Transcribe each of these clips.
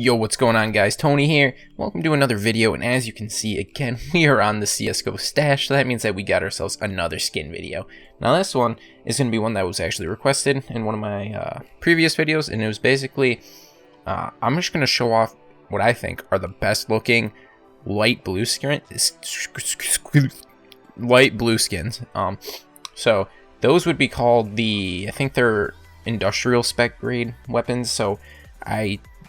Yo, what's going on, guys? Tony here. Welcome to another video, and as you can see, again, we are on the CSGO stash, so that means that we got ourselves another skin video. Now, this one is going to be one that was actually requested in one of my previous videos, and it was basically, I'm just going to show off what I think are the best looking light blue skins. So those would be called I think they're industrial spec grade weapons, so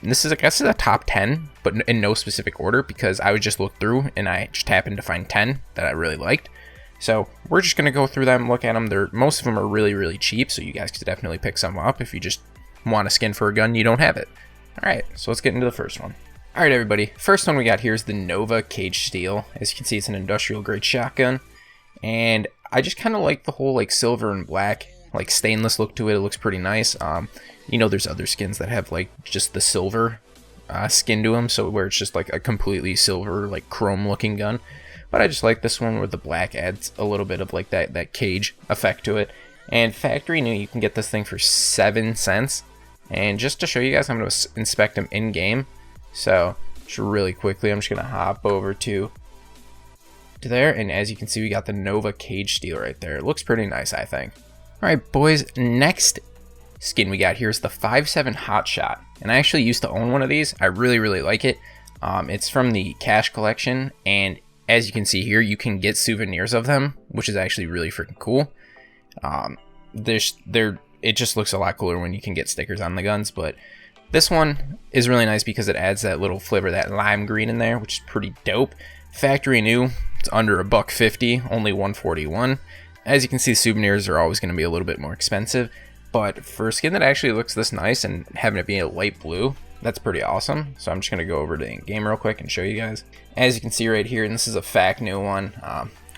this is, I guess, a top 10, but in no specific order, because I would just look through and I just happened to find 10 that I really liked. So we're just going to go through them, look at them. Most of them are really, really cheap, so you guys could definitely pick some up if you just want a skin for a gun, you don't have it. Alright, so let's get into the first one. Alright, everybody, first one we got here is the Nova Cage Steel. As you can see, it's an industrial grade shotgun, and I just kind of like the whole like silver and black, like stainless look to it. It looks pretty nice. You know, there's other skins that have like just the silver skin to them, so where it's just like a completely silver, like chrome looking gun. But I just like this one where the black adds a little bit of like that cage effect to it. And factory new, you can get this thing for 7 cents. And just to show you guys, I'm going to inspect them in game. So just really quickly, I'm just going to hop over to there, and as you can see, we got the Nova Cage Steel right there. It looks pretty nice, I think. Alright, boys, next skin we got here is the 5.7 Hotshot, and I actually used to own one of these. I really, really like it. It's from the Cash Collection, and as you can see here, you can get souvenirs of them, which is actually really freaking cool. It just looks a lot cooler when you can get stickers on the guns, but this one is really nice because it adds that little flavor, that lime green in there, which is pretty dope. Factory new, it's under $1.50, only $1.41. As you can see, souvenirs are always going to be a little bit more expensive, but for a skin that actually looks this nice and having it be a light blue, that's pretty awesome. So I'm just going to go over to in-game real quick and show you guys. As you can see right here, and this is a fact new one.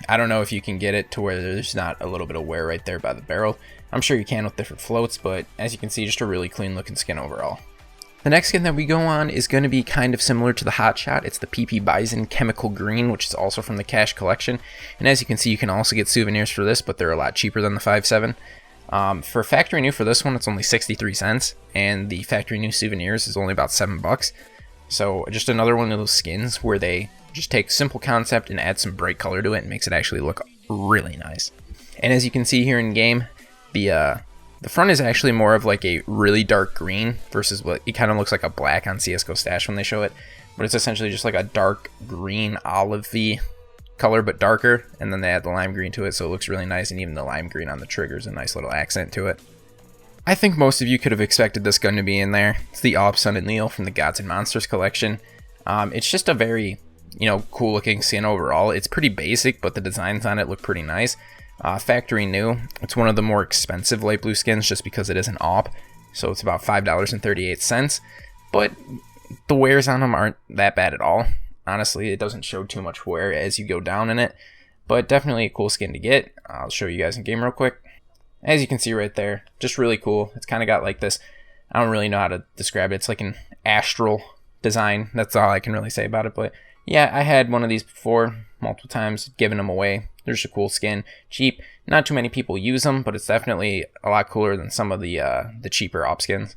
I don't know if you can get it to where there's not a little bit of wear right there by the barrel. I'm sure you can with different floats, but as you can see, just a really clean looking skin overall. The next skin that we go on is going to be kind of similar to the Hotshot. It's the PP Bison Chemical Green, which is also from the Cash Collection. And as you can see, you can also get souvenirs for this, but they're a lot cheaper than the 5.7. For factory new for this one, it's only 63 cents, and the factory new souvenirs is only about $7. So just another one of those skins where they just take simple concept and add some bright color to it and makes it actually look really nice. And as you can see here in game, the front is actually more of like a really dark green versus what it kind of looks like a black on CSGO Stash when they show it. But it's essentially just like a dark green olive-y color, but darker. And then they add the lime green to it, so it looks really nice. And even the lime green on the trigger is a nice little accent to it. I think most of you could have expected this gun to be in there. It's the Alp Sun and Neil from the Gods and Monsters collection. It's just a very, cool looking skin overall. It's pretty basic, but the designs on it look pretty nice. Factory new, it's one of the more expensive light blue skins just because it is an AWP, so it's about $5.38, but the wears on them aren't that bad at all. Honestly, it doesn't show too much wear as you go down in it, but definitely a cool skin to get. I'll show you guys in game real quick. As you can see right there, just really cool. It's kind of got like this, I don't really know how to describe it, it's like an astral design. That's all I can really say about it, but yeah, I had one of these before, multiple times, given them away. They're just a cool skin, cheap. Not too many people use them, but it's definitely a lot cooler than some of the cheaper AWP skins.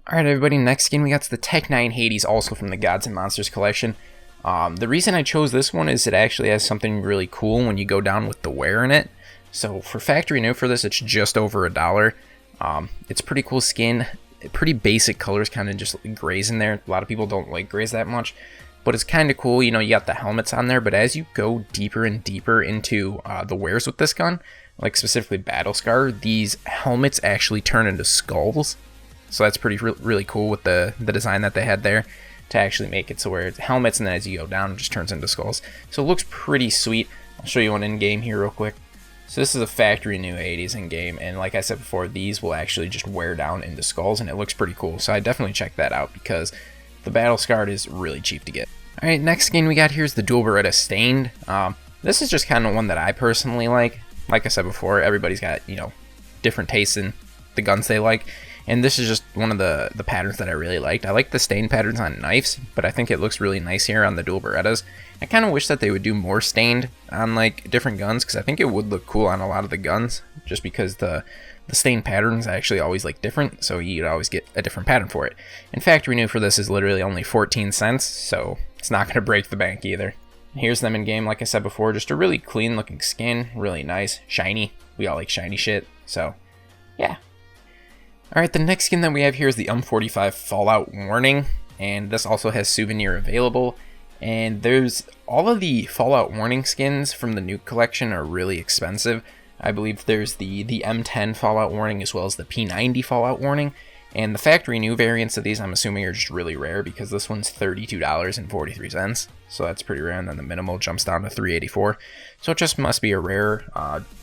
Alright, everybody, next skin we got the Tech 9 Hades, also from the Gods and Monsters collection. The reason I chose this one is it actually has something really cool when you go down with the wear in it. So for factory new for this, it's just over $1. It's a pretty cool skin, pretty basic colors, kind of just grays in there. A lot of people don't like grays that much. But it's kind of cool, you got the helmets on there, but as you go deeper and deeper into the wares with this gun, like specifically Battle Scar, these helmets actually turn into skulls. So that's really cool with the design that they had there to actually make it so where it's helmets, and then as you go down, it just turns into skulls. So it looks pretty sweet. I'll show you one in-game here real quick. So this is a factory new 80s in-game, and like I said before, these will actually just wear down into skulls, and it looks pretty cool. So I definitely check that out because the Battle Scarred is really cheap to get. Alright, next skin we got here is the Dual Beretta Stained. This is just kind of one that I personally like. Like I said before, everybody's got, different tastes in the guns they like. And this is just one of the patterns that I really liked. I like the stained patterns on knives, but I think it looks really nice here on the Dual Berettas. I kind of wish that they would do more stained on like different guns, because I think it would look cool on a lot of the guns, just because the the stain pattern is actually always like different, so you'd always get a different pattern for it. And factory new for this is literally only 14 cents, so it's not going to break the bank either. Here's them in game, like I said before, just a really clean looking skin, really nice, shiny. We all like shiny shit, so yeah. Alright, the next skin that we have here is the 45 Fallout Warning, and this also has souvenir available. And there's all of the Fallout Warning skins from the Nuke collection are really expensive. I believe there's the M10 Fallout Warning as well as the P90 Fallout Warning. And the factory new variants of these I'm assuming are just really rare because this one's $32.43. So that's pretty rare, and then the minimal jumps down to $3.84. So it just must be a rare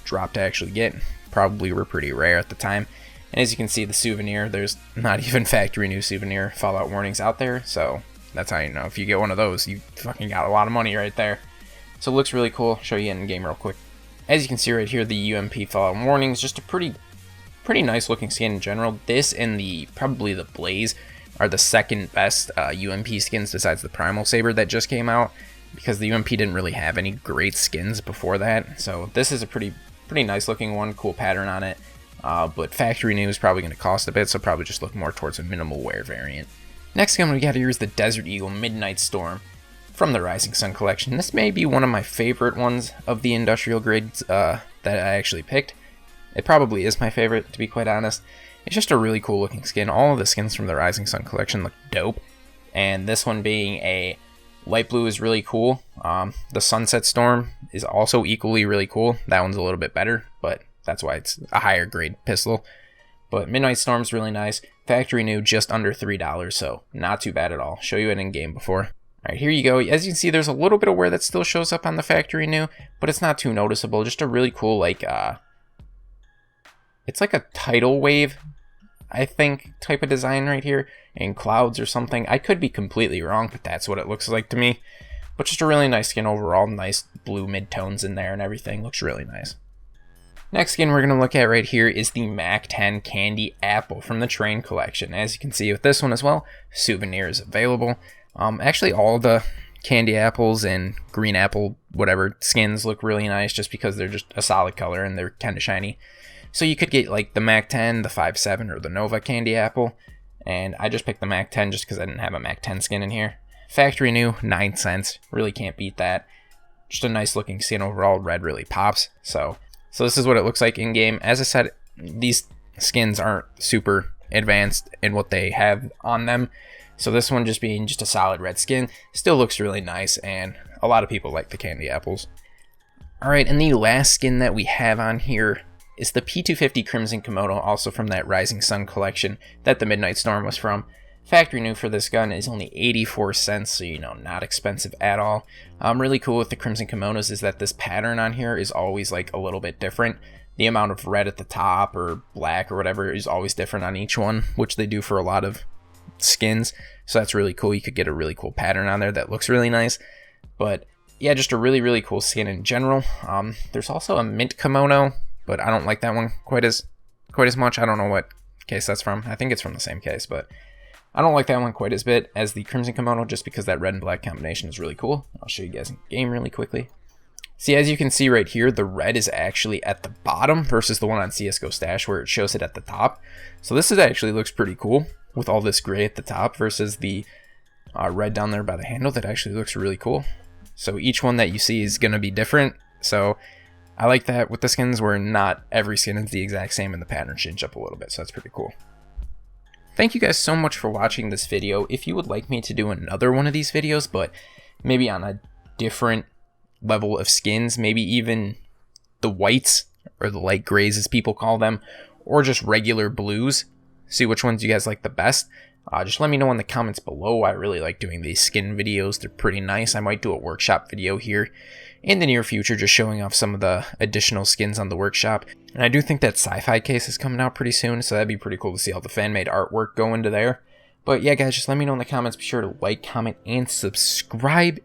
drop to actually get. Probably were pretty rare at the time. And as you can see, the souvenir, there's not even factory new souvenir Fallout Warnings out there. So that's how you know if you get one of those, you fucking got a lot of money right there. So it looks really cool. I'll show you in game real quick. As you can see right here, the UMP Fallout Warning is just a pretty nice looking skin in general. This and probably the Blaze are the second best UMP skins besides the Primal Saber that just came out, because the UMP didn't really have any great skins before that. So this is a pretty nice looking one, cool pattern on it. But factory new is probably going to cost a bit, so probably just look more towards a minimal wear variant. Next skin we got here is the Desert Eagle Midnight Storm from the Rising Sun collection. This may be one of my favorite ones of the industrial grades that I actually picked. It probably is my favorite, to be quite honest. It's just a really cool looking skin. All of the skins from the Rising Sun collection look dope. And this one being a light blue is really cool. The Sunset Storm is also equally really cool. That one's a little bit better, but that's why it's a higher grade pistol. But Midnight Storm's really nice. Factory new, just under $3, so not too bad at all. Show you it in game before. Alright, here you go. As you can see, there's a little bit of wear that still shows up on the factory new, but it's not too noticeable. Just a really cool, like, it's like a tidal wave, I think, type of design right here, in clouds or something. I could be completely wrong, but that's what it looks like to me. But just a really nice skin overall. Nice blue mid-tones in there and everything. Looks really nice. Next skin we're going to look at right here is the Mac 10 Candy Apple from the Train collection. As you can see with this one as well, souvenirs available. Actually, all the Candy Apples and Green Apple, whatever, skins look really nice just because they're just a solid color and they're kind of shiny. So you could get like the Mac 10, the 5.7, or the Nova Candy Apple. And I just picked the Mac 10 just because I didn't have a Mac 10 skin in here. Factory new, 9 cents. Really can't beat that. Just a nice looking skin overall. Red really pops. So this is what it looks like in game. As I said, these skins aren't super advanced in what they have on them. So this one just being just a solid red skin still looks really nice, and a lot of people like the Candy Apples. Alright, and the last skin that we have on here is the P250 Crimson Kimono, also from that Rising Sun collection that the Midnight Storm was from. Factory new for this gun is only 84 cents, so not expensive at all. Really cool with the Crimson Kimonos is that this pattern on here is always like a little bit different. The amount of red at the top or black or whatever is always different on each one, which they do for a lot of skins. So that's really cool. You could get a really cool pattern on there that looks really nice. But yeah, just a really cool skin in general. There's also a mint kimono, but I don't like that one quite as much. I don't know what case that's from. I think it's from the same case, but I don't like that one quite as bit as the Crimson Kimono just because that red and black combination is really cool. I'll show you guys in game really quickly. See, as you can see right here, the red is actually at the bottom versus the one on CSGO Stash where it shows it at the top. So this actually looks pretty cool with all this gray at the top versus the red down there by the handle. That actually looks really cool. So each one that you see is going to be different. So I like that with the skins where not every skin is the exact same and the pattern change up a little bit. So that's pretty cool. Thank you guys so much for watching this video. If you would like me to do another one of these videos, but maybe on a different level of skins, maybe even the whites or the light grays as people call them, or just regular blues, see which ones you guys like the best. Just let me know in the comments below. I really like doing these skin videos. They're pretty nice. I might do a workshop video here in the near future, just showing off some of the additional skins on the workshop. And I do think that sci-fi case is coming out pretty soon, so that'd be pretty cool to see all the fan-made artwork go into there. But yeah, guys, just let me know in the comments. Be sure to like, comment, and subscribe.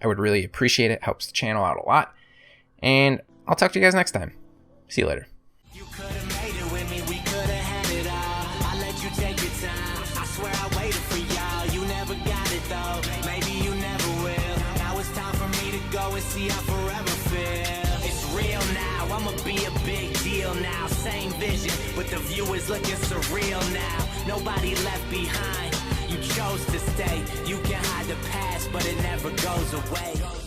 I would really appreciate it. Helps the channel out a lot. And I'll talk to you guys next time. See you later. You could have made it with me, we could have had it all. I let you take your time. I swear I waited for y'all. You never got it though. Maybe you never will. Now it's time for me to go and see how forever feel. It's real now. I'ma be a big deal now. Same vision. vision, but the view is looking surreal now. Nobody left behind. You chose to stay. You can hide the past, but it never goes away.